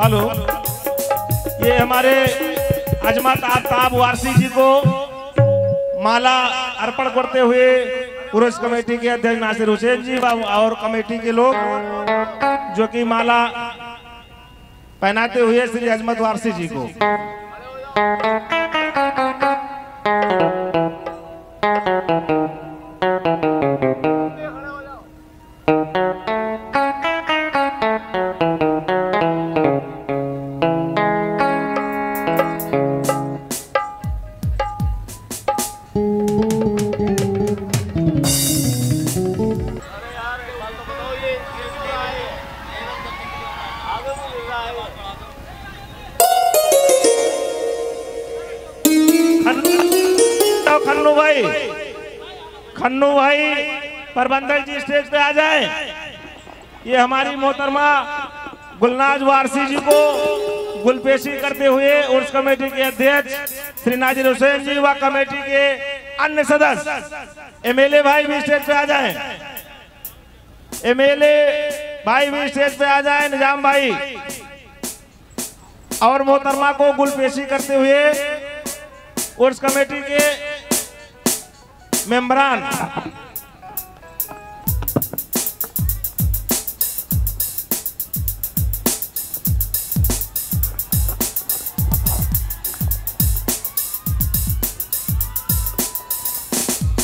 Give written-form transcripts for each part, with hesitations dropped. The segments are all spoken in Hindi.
हेलो, ये हमारे अजमत आफ्ताब वारसी जी को माला अर्पण करते हुए पुरुष कमेटी के अध्यक्ष नासिर हुसैन जी और कमेटी के लोग जो कि माला पहनाते हुए श्री अजमत वारसी जी को। खन्नू भाई प्रबंधक जी स्टेज पे आ जाए। ये हमारी मोहतरमा गुलनाज वारसी जी को गुलपेशी करते हुए उर्स कमेटी के अध्यक्ष श्री नासिर हुसैन जी व कमेटी के अन्य सदस्य एमएलए भाई भी स्टेज पे आ जाएं। एमएलए भाई भी स्टेज पे आ जाएं, निजाम भाई और मोहतरमा को गुलपेशी करते हुए उर्स कमेटी के मेंबरान।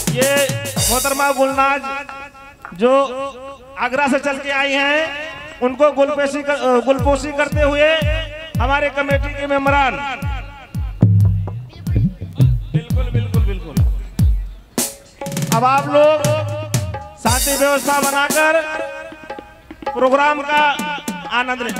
ये मोहतरमा गुलनाज जो आगरा से चल के आई हैं, उनको गुलपोशी करते हुए हमारे कमेटी के मेंबरान। बिल्कुल बिल्कुल बिल्कुल। अब आप लोग शांति व्यवस्था बनाकर प्रोग्राम का आनंद लें।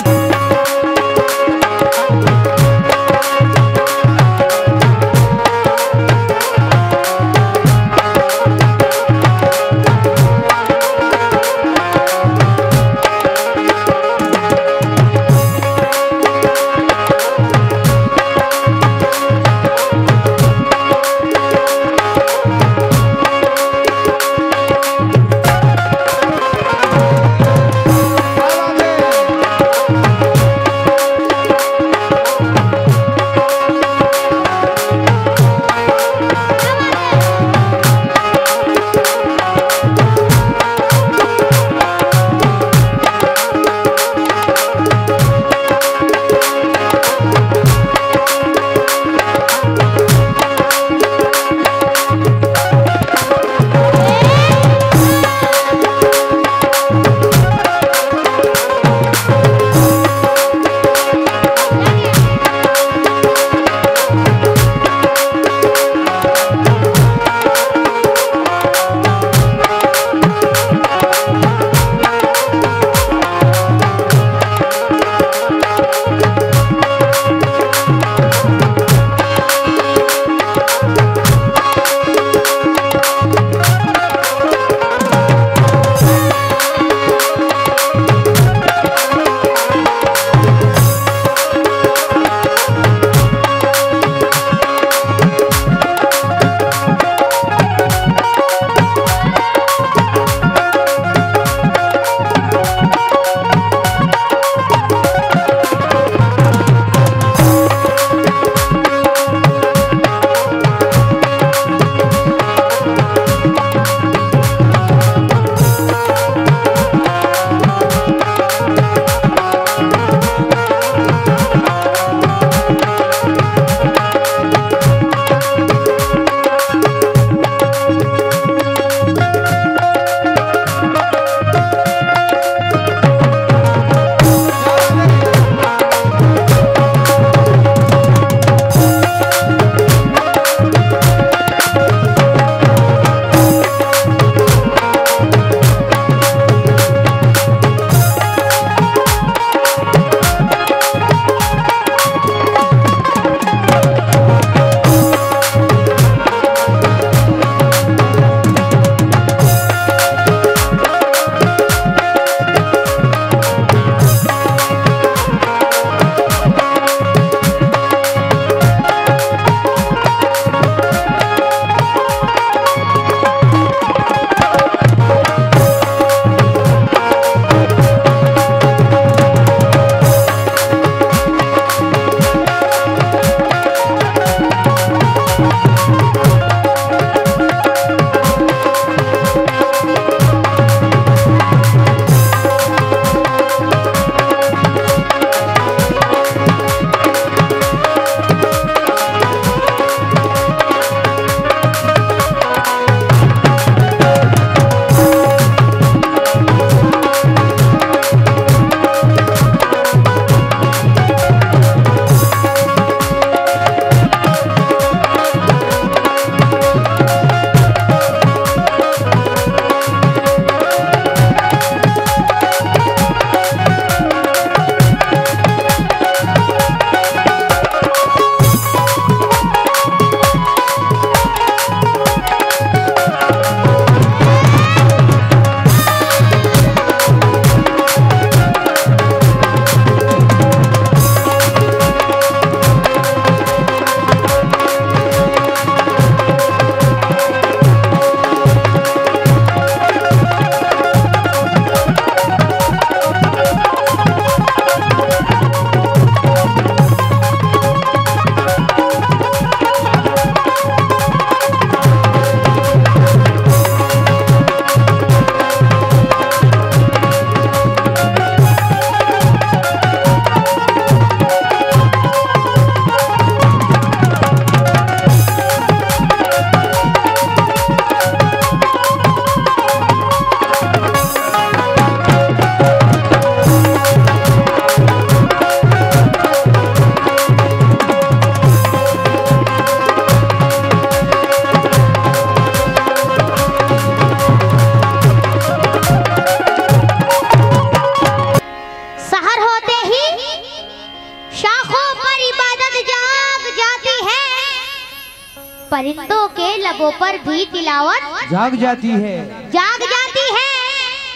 भी तिलावत जाग जाती है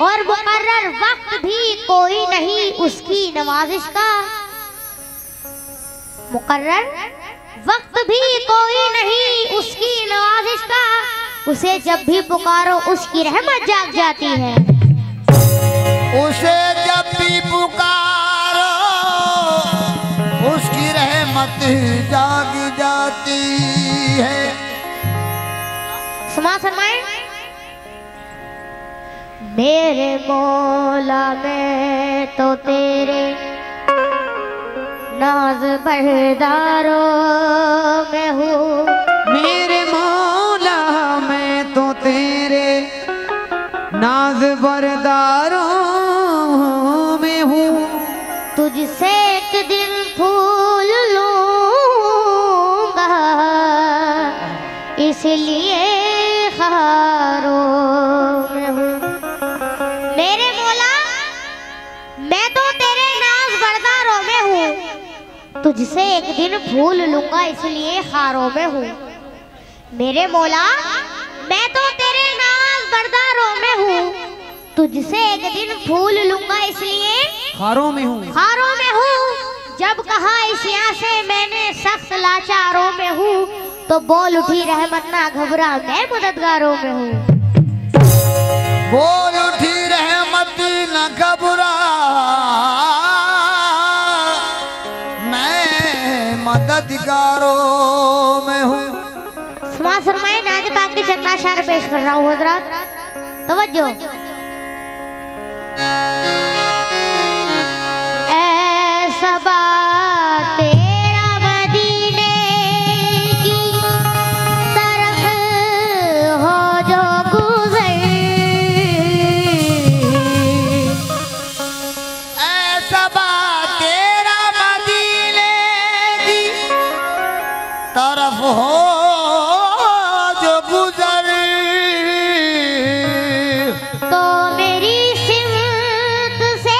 और मुकर्रर वक्त भी कोई नहीं उसकी नवाजिश का। मुकर्रर वक्त भी कोई नहीं उसकी नवाजिश का, उसे जब भी पुकारो उसकी रहमत जाग जाती है। उसे जब भी पुकारो उसकी रहमत जाग जाती है। समाज फरमाएं। मेरे मौला मैं तो तेरे नाज बरदारों में हूँ। मेरे मौला मैं तो तेरे नाज बरदारों में हूँ। तुझसे एक दिन फूल लूंगा इसलिए खारों में हूँ। मेरे मौला मैं तो तेरे नाज बरदारों में हूँ, तुझसे एक दिन फूल लूंगा इसलिए खारों में हूँ। मेरे मौला मैं तो तेरे नाज बरदारों में हूँ, तुझसे एक दिन फूल लूंगा इसलिए खारों में हूँ। खारों में हूँ। जब कहा इस यहाँ से मैंने सख्त लाचारों में हूँ, तो बोल उठी रहमत ना घबरा मैं मददगारों में हूँ। बोल उठी रहमत न घबरा मैं मददगारों में हूँ। समाज फरमाए। नाज़ पाक के चंद अशार पेश कर रहा हूँ हज़रात, तवज्जो। ऐसा बात तेरा मदीने की तरफ हो जो गुज़र, ऐसा बात तेरा मदीने की तरफ हो जो गुजर, तो मेरी सिमत से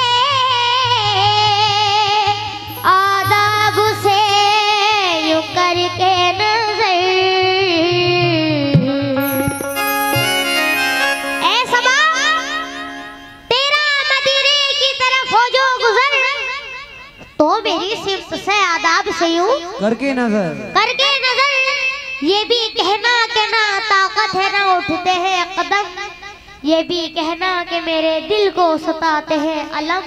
आदाब से यूं करके नजर। ऐ सबा तेरा मदीने की तरफ हो जो गुजर, तो मेरी सिमत से आदाब से यूं करके नजर। ये भी कहना कि ना ताकत है ना उठते हैं कदम, ये भी कहना कि मेरे दिल को सताते हैं अलम,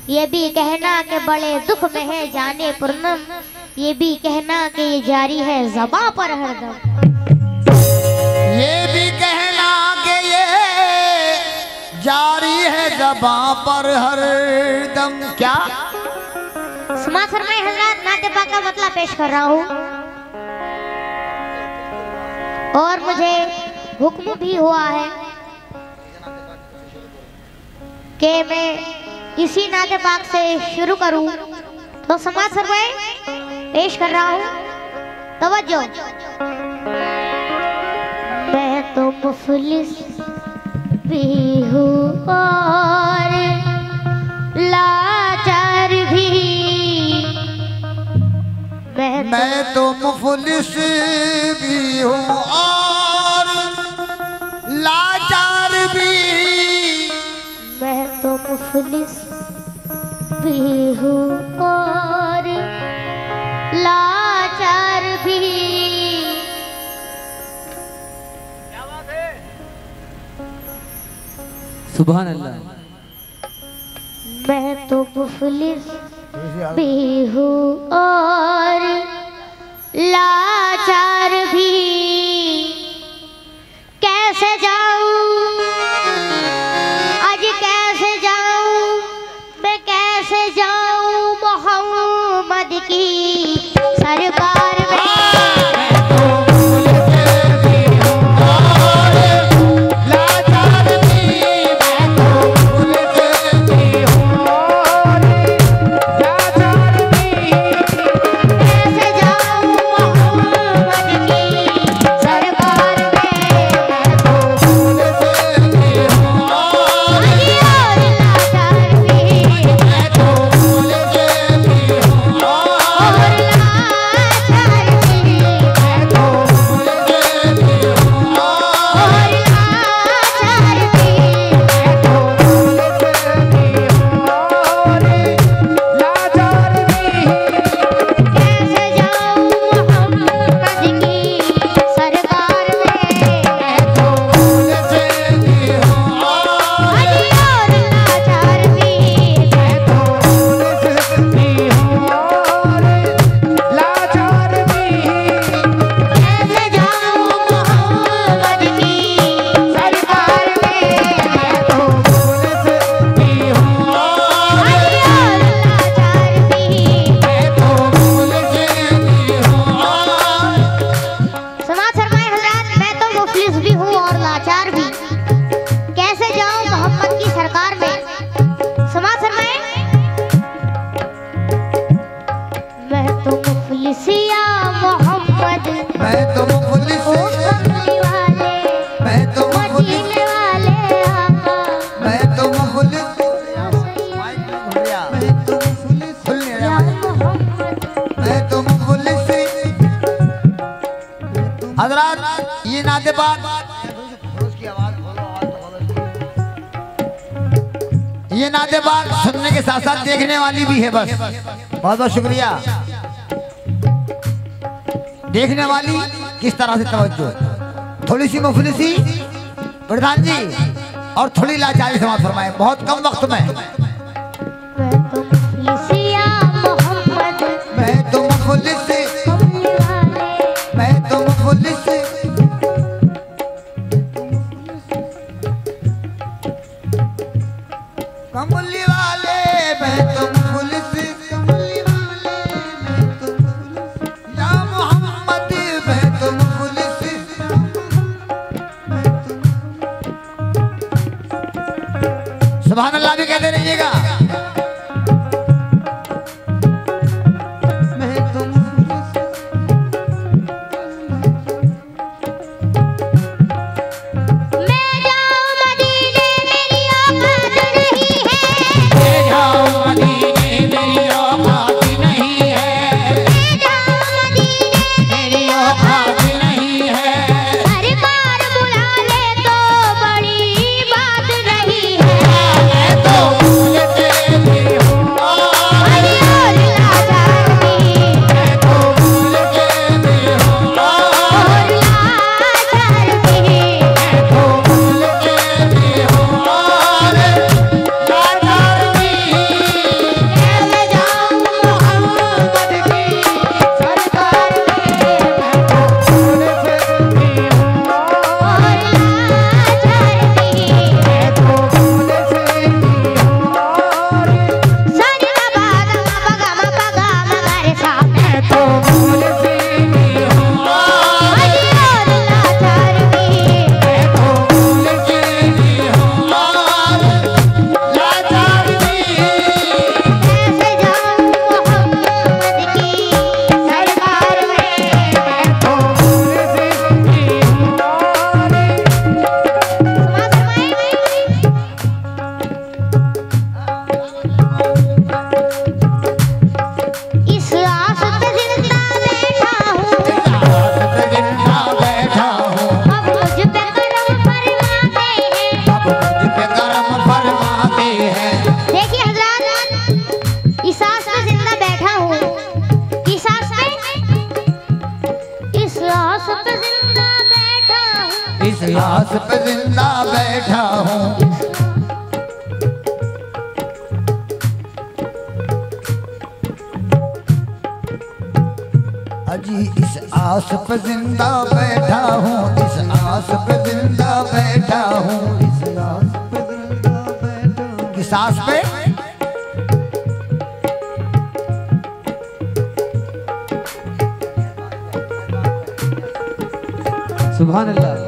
ये भी कहना कि बड़े दुख में है जाने पुरनम, ये भी कहना कि ये जारी है ज़बां पर हरदम। ये भी कहना कि ये जारी है ज़बां पर हरदम। क्या समाज फरमाए हज़रात, नाते पाक का मतलब पेश कर रहा हूँ और मुझे हुक्म भी हुआ है कि मैं इसी नाते पाक से शुरू करूं, तो समाज फरमाए पेश कर रहा हूं, तवज्जो। मैं तो मुफलिस भी हूँ और लाचार भी, मैं तो मुफलिस भी हूँ और लाचार भी, मैं तो मुफलिस भी हूँ और लाचार भी। सुभान अल्लाह। मैं तो मुफलिस भी हूँ और लाचार भी, कैसे जाऊँ आज कैसे जाऊँ मैं, कैसे जाऊँ मोहम्मद की सरकार में। ये नाते बात सुनने के साथ साथ देखने वाली भी है। बस बहुत बहुत शुक्रिया। देखने वाली किस तरह से तवज्जो, थोड़ी सी मुफलिसी प्रधान जी और थोड़ी लाचारी समाप्त फरमाए बहुत कम वक्त में। मैं तो मुफलिस, मैं तो मुफलिस, कमली वाले, मैं तो मुफलिस, कमली वाले, मैं तो मुफलिस, या मोहम्मद मैं तो मुफलिस। सुभान अल्लाह भी कहते रहिएगा। इस आस पे जिंदा बैठा हूँ, अजी इस आस पे जिंदा बैठा हूँ, इस आस पे जिंदा बैठा हूँ, इस आस पे जिंदा बैठा हूँ। किस आस पे? सुभान अल्लाह।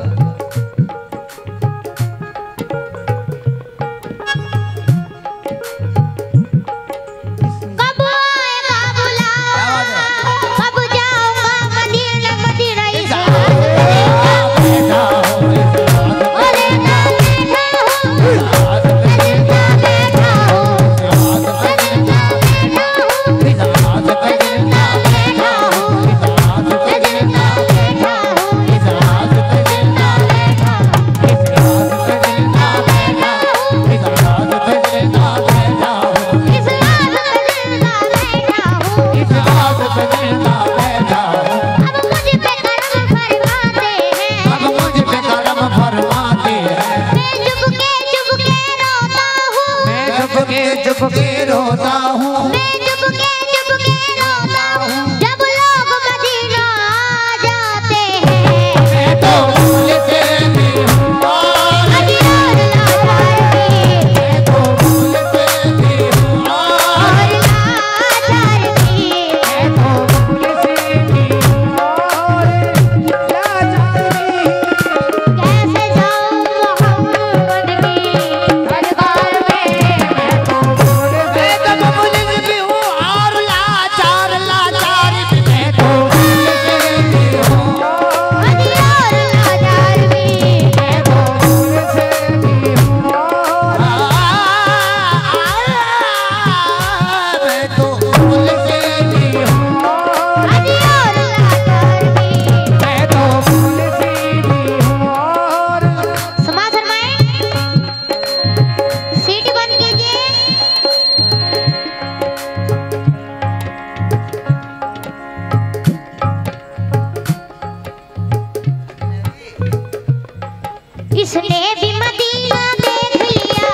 इसने भी मदीना देख लिया,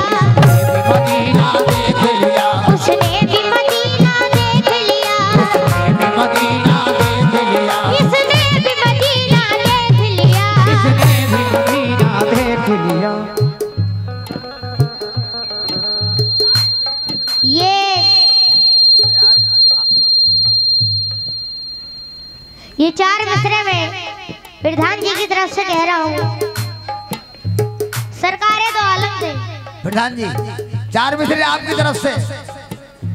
मदीना देख लिया, उसने भी मदीना देख लिया, मदीना देख लिया, इसने भी मदीना देख लिया, इसने भी मदीना देख लिया। ये 4 मिसरे में प्रधान जी की तरफ से कह रहा हूँ, सरकारे तो आलम थे। प्रधान जी 4 मिसरे आपकी तरफ से।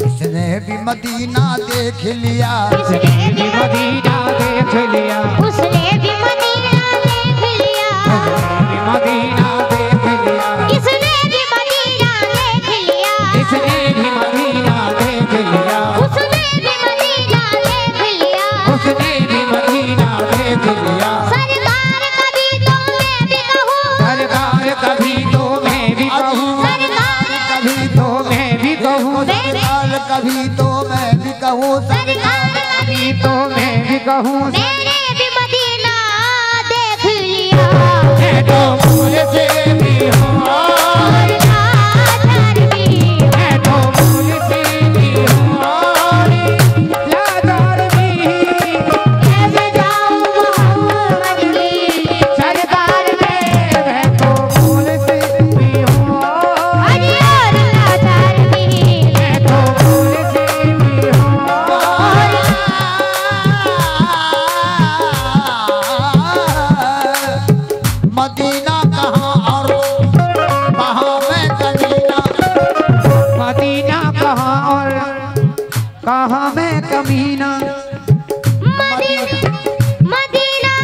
इसने भी मदीना देख लिया, इसने भी मदीना देख लिया, उसने भी मदीना देख लिया, मदीना देख लिया, इसने भी मदीना देख लिया, इसने भी मदीना देख लिया, उसने भी मदीना देख लिया, उसने भी मदीना देख लिया। सरकार कभी तो मैं भी कहूँ, सरकार कभी तो मैं भी कहूँ, सरकार कभी तो मैं भी कहूँ, सरकार कभी तो मैं भी कहूँ, सरकार कभी तो मैं भी कहूँ। मैंने भी मदीना देख लिया, मैं तो फूल से भी हूँ और लाचार भी, मैं तो फूल से भी हूँ और लाचार भी। कैसे जाऊँ मोहम्मद की सरकार में मैं तो फूल से भी हूँ अजी और लाचार भी, मैं तो फूल से भी हूँ मदीना कहाँ और कहाँ मैं कमीना, मदीना कहाँ और कहाँ मैं कमीना। मदीना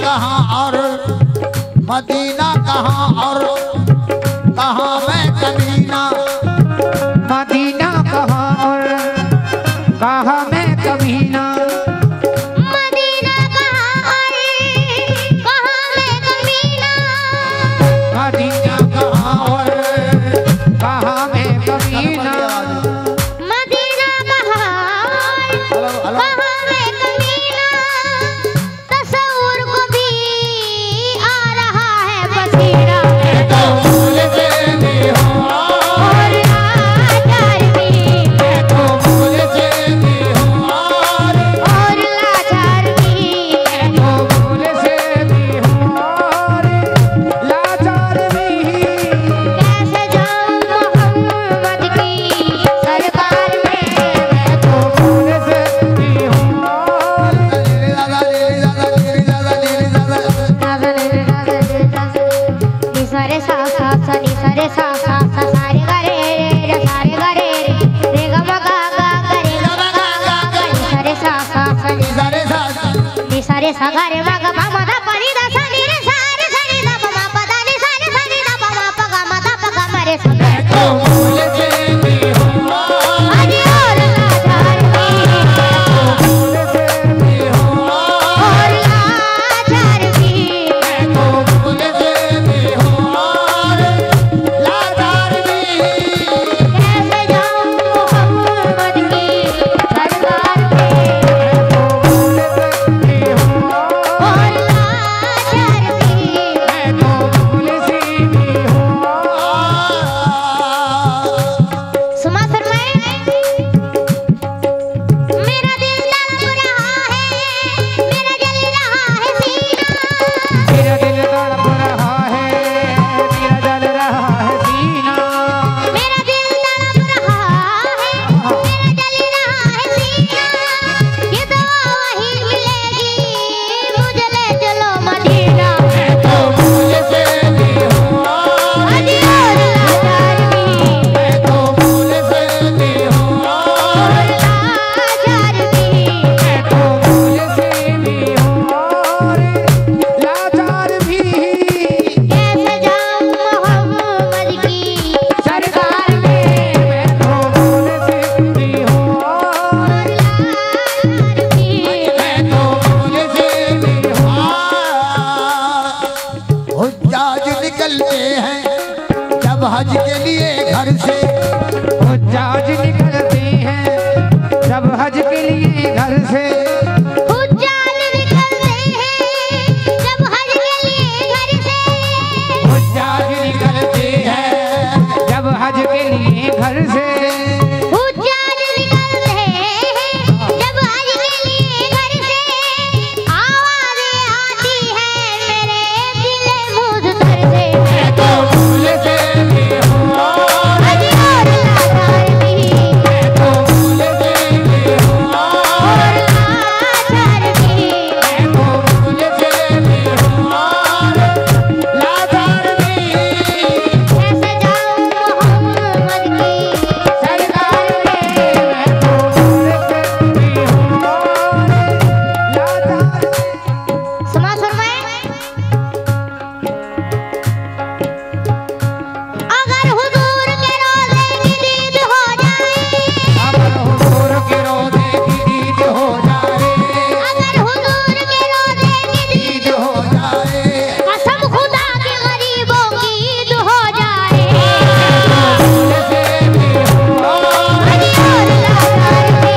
कहाँ और मदीना कहाँ और कहाँ मैं कमीना, मदीना कहाँ और कहाँ मैं कमीना। मदीना कहाँ और कहाँ मैं कमीना, मदीना कहाँ और कहाँ मैं कमीना। मदीना कहाँ और कहाँ मैं कमीना, तस्वुर को भी आ रहा है पसीना, तो फूल से भी हूँ और लाचार भी, तो फूल से भी हूँ और लाचार भी, तो फूल से भी हूँ और लाचार भी। कैसे जाऊँ मोहम्मद की सरकार में, मैं तो फूल से भी हूँ और नि सारे सा सा सा नि सारे सा सा सा सारे गा रे रे सारे गा रे रे ग म गा गा गा रे ग म गा गा गा नि सारे सा सा सा नि सारे सा गा रे म ग म म ध प नि ध सा नि रे सा रे सा नि ध प म प ध नि सा रे सा नि ध प म प ग म ध प ग म रे सा तो फूल से भी हूँ अजी और लाचार भी, फूल से भी हूँ और लाचार भी, तो फूल से भी हूँ और लाचार भी। कैसे जाऊँ मोहम्मद की सरकार में, फूल से भी हूँ और लाचार भी, मैं तो फूल से भी हूँ सुमा फरमाए मेरा दिल तड़प रहा है, मेरा जल रहा है सीना, मेरा दिल तड़प रहा है, मेरा जल रहा है सीना। मेरा दिल तड़प रहा है, मेरा जल रहा है सीना, ये दवा वहीं मिलेगी मुझे ले चलो मदीना, मैं तो फूल से भी हूँ अजी और लाचार भी, मैं तो फूल से भी हूँ और लाचार भी, मैं तो फूल से भी हूँ और लाचार भी। कैसे जाऊँ मोहम्मद की सरकार में मैं तो फूल से भी हूँ और लाचार भी, मैं तो फूल से भी हूँ। हुज्जाज निकलते हैं जब हज के लिए घर से, हुज्जाज निकलते हैं जब हज के लिए घर से। हुज्जाज निकलते हैं जब हज के लिए घर से, हज के लिए घर से हुज्जाज निकलते हैं जब हज के लिए घर से आवाज़ें आती हैं मेरे दिल मुझतर से मैं तो भूल से भी हूँ हज और लाचार भी मैं तो भूल से भी हूँ और लाचार भी मैं तो भूल से भी हूँ लाचार भी कैसे जाऊँ मोहम्मद की सरकार में मैं तो भूल से भी हूँ लाचार समाज फरमाए अगर हुजूर के रोज़े की दीद हो जाए अगर हुजूर के रोज़े की दीद हो जाए अगर हुजूर के रोज़े की दीद दीद हो जाए कसम खुदा के गरीबों की ईद हो जाए भूल से भी हूँ हज और लाचार भी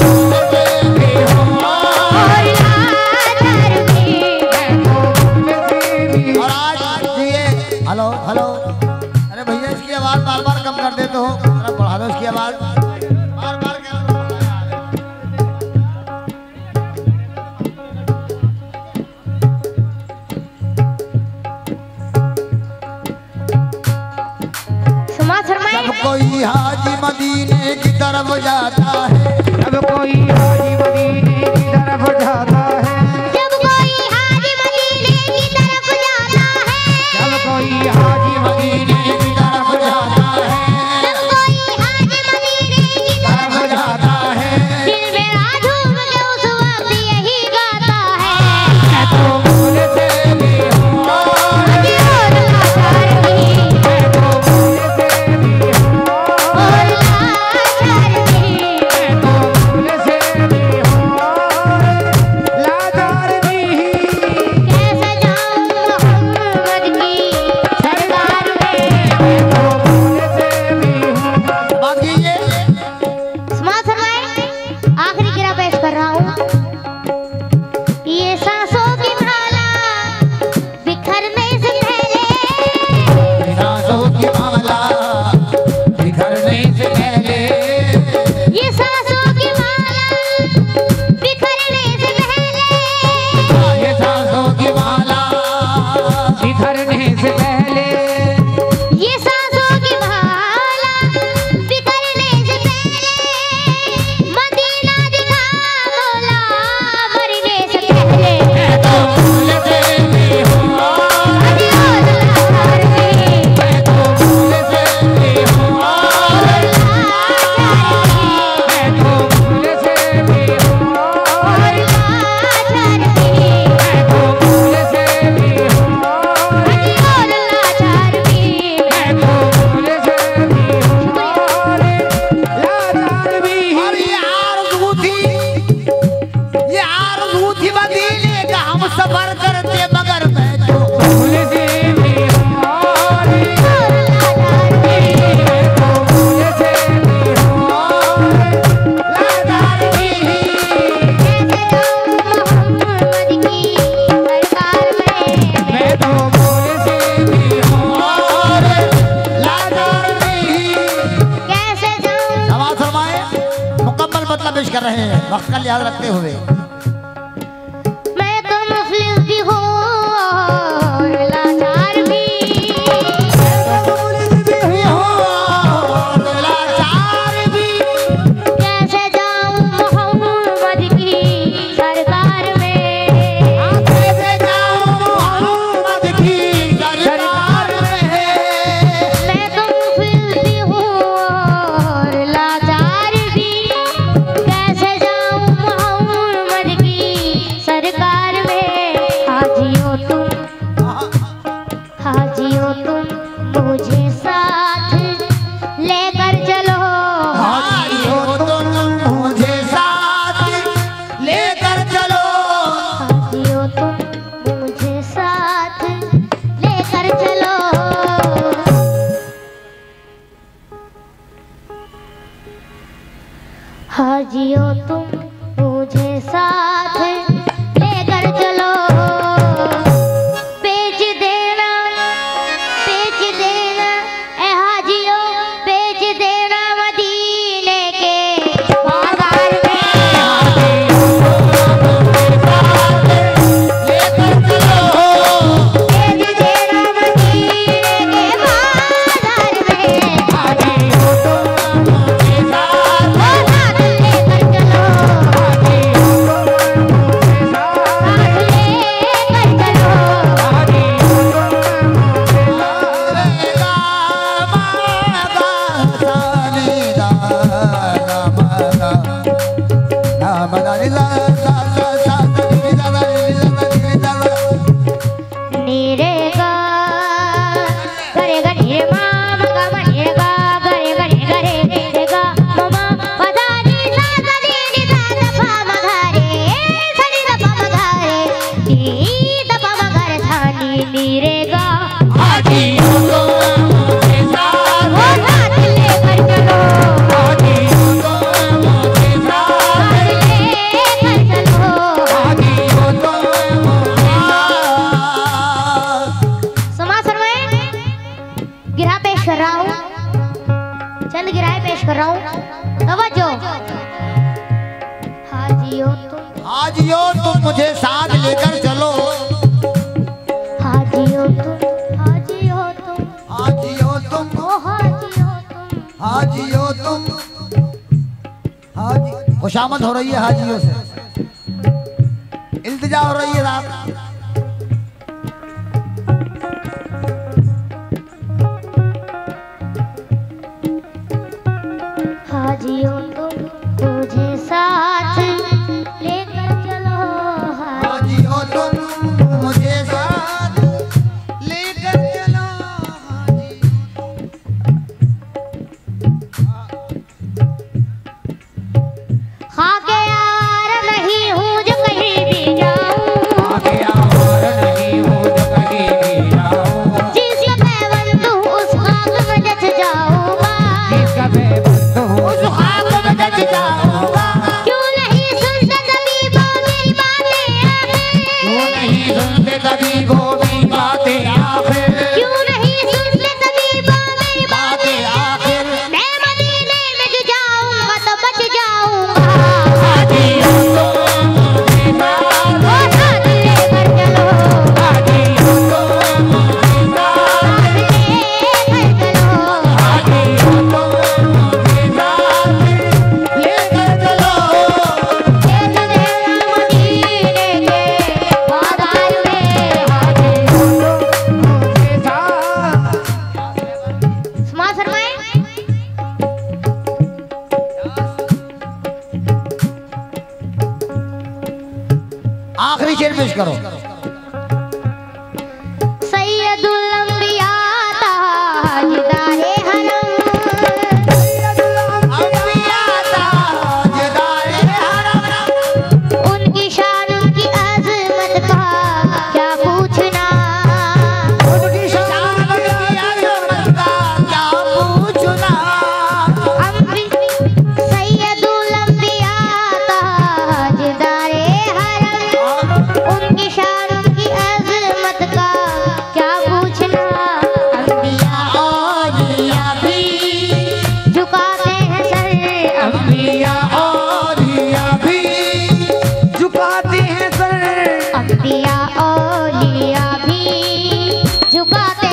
भूल से भी हूँ और लाचार भी और आज ये हेलो हेलो, अरे भैया इसकी आवाज बार बार कम कर देते हो, जरा बढ़ा दो इसकी आवाज बार बार समाज फरमाए जब कोई हाजी मदीने की तरफ जाता है, जब कोई हाजी मदीने की तरफ जाता है जब कोई हाजी मदीने की तरफ जाता है जब कोई हाजी मदीने की तरफ जाता है जब कोई हाजी मदीने की तरफ तरफ जाता है दिल मेरा झूम के उस वक्त यही गाता है मैं तो भूल से भी हूँ हज और लाचार भी मैं तो भूल से भी हूँ और लाचार भी मैं तो भूल से भी हूँ लाचार भी कैसे जाऊँ मोहम्मद की सरकार में मैं तो भूल से भी हूँ बाकी ये समाज फरमाए आखिरी गिरा पेश कर रहा हूँ ये सांसों की माला बिखरने से पहले सांसों की माला बिखरने से पहले ये सांसों की माला बिखरने से पहले ये सांसों की माला बिखरने से पहले ये सांसों की माला बिखरने से पहले मदीना दिखा मौला मरने से पहले मैं तो भूल से भी हूँ हज और लाचार भी मैं तो भूल से भी हूँ और लाचार भी मैं तो भूल से भी हूँ और लाचार भी मैं तो भूल से भी हूँ हज और लाचार भी मैं तो भूल से भी हूँ लाचार भी ये आरज़ू थी मदीने का हम सफर करते, मगर मैं तो भूल से भी हूँ और लाचार भी मैं तो भूल से भी हूँ लाचार भी कैसे जाऊँ मोहम्मद की सरकार में मैं तो भूल से भी हूँ लाचार भी कैसे जाऊँ नवाज फरमाए मुकम्मल मतलब पेश कर रहे हैं वक्त का लिहाज रखते हुए। मैं तो मुफलिस भी हूँ और लाचार भी लाचार भी कैसे जाऊँ मोहम्मद की सरकार में कैसे जाऊँ मोहम्मद की सरकार में मैं तो मुफलिस भी हूँ और लाचार भी कैसे जाऊँ मोहम्मद की सरकार में हाजियो तुम मुझे साथ लेकर चलो हाजियो तुम मुझे साथ लेकर चलो हाजियो तुम मुझे साथ लेकर चलो हाजियो तुम मुझे साथ लेकर चलो बेच देना ए हाजी रहा हूँ, तवज्जो। हाजियो तुम, हाजियो तुम मुझे साथ लेकर चलो, हाजियो तुम, हाजियो तुम, हाजियो तुम, ओ हाजियो तुम, हाजियो तुम, हाजी खुशामद हो रही है हाजियों से, इल्तिजा हो रही है रात। हाजियो तुम मुझे साथ लेकर चलो, हाजियो तुम मुझे साथ लेकर चलो, खाके यार नहीं हूँ जो कहीं भी जाऊँ, आगे आवार नहीं हूँ जो कहीं भी जाऊँ, जिसका पैबंद हूँ उस खाक में जच जाऊँगा, जिसका बेबंद हूँ उस खाक में जच जाऊंगा। क्यों नहीं सुनते तबीबों मेरी बातें आखिर, क्यों नहीं सुनते तबीबों की बातें आखिर, क्यों नहीं सुनते तबीबों मेरी बातें आखिर। मैं मदीने में जो जाऊँगा तो बच जाऊँगा, हाजियो तुम मुझे ओ साथ, साथ लेकर चलो, हाजियो तुम मुझे साथ, लेकर चलो, हाजियो तुम मुझे साथ लेकर चलो। आखिरी शेर पेश करो। सैयदुल अंबिया ताजदारे हरम, अंबिया ताजदारे हरम, उनकी शान उनकी अजमत का क्या पूछना, उनकी शान की अजमत का क्या पूछना। सैयदुल अंबिया ताजदारे हरम, उनकी शान उनकी अजमत का क्या पूछना। अंबिया औलिया भी झुकाते हैं सर, अंबिया औलिया भी झुकाते हैं सर, अंबिया औलिया भी झुकाते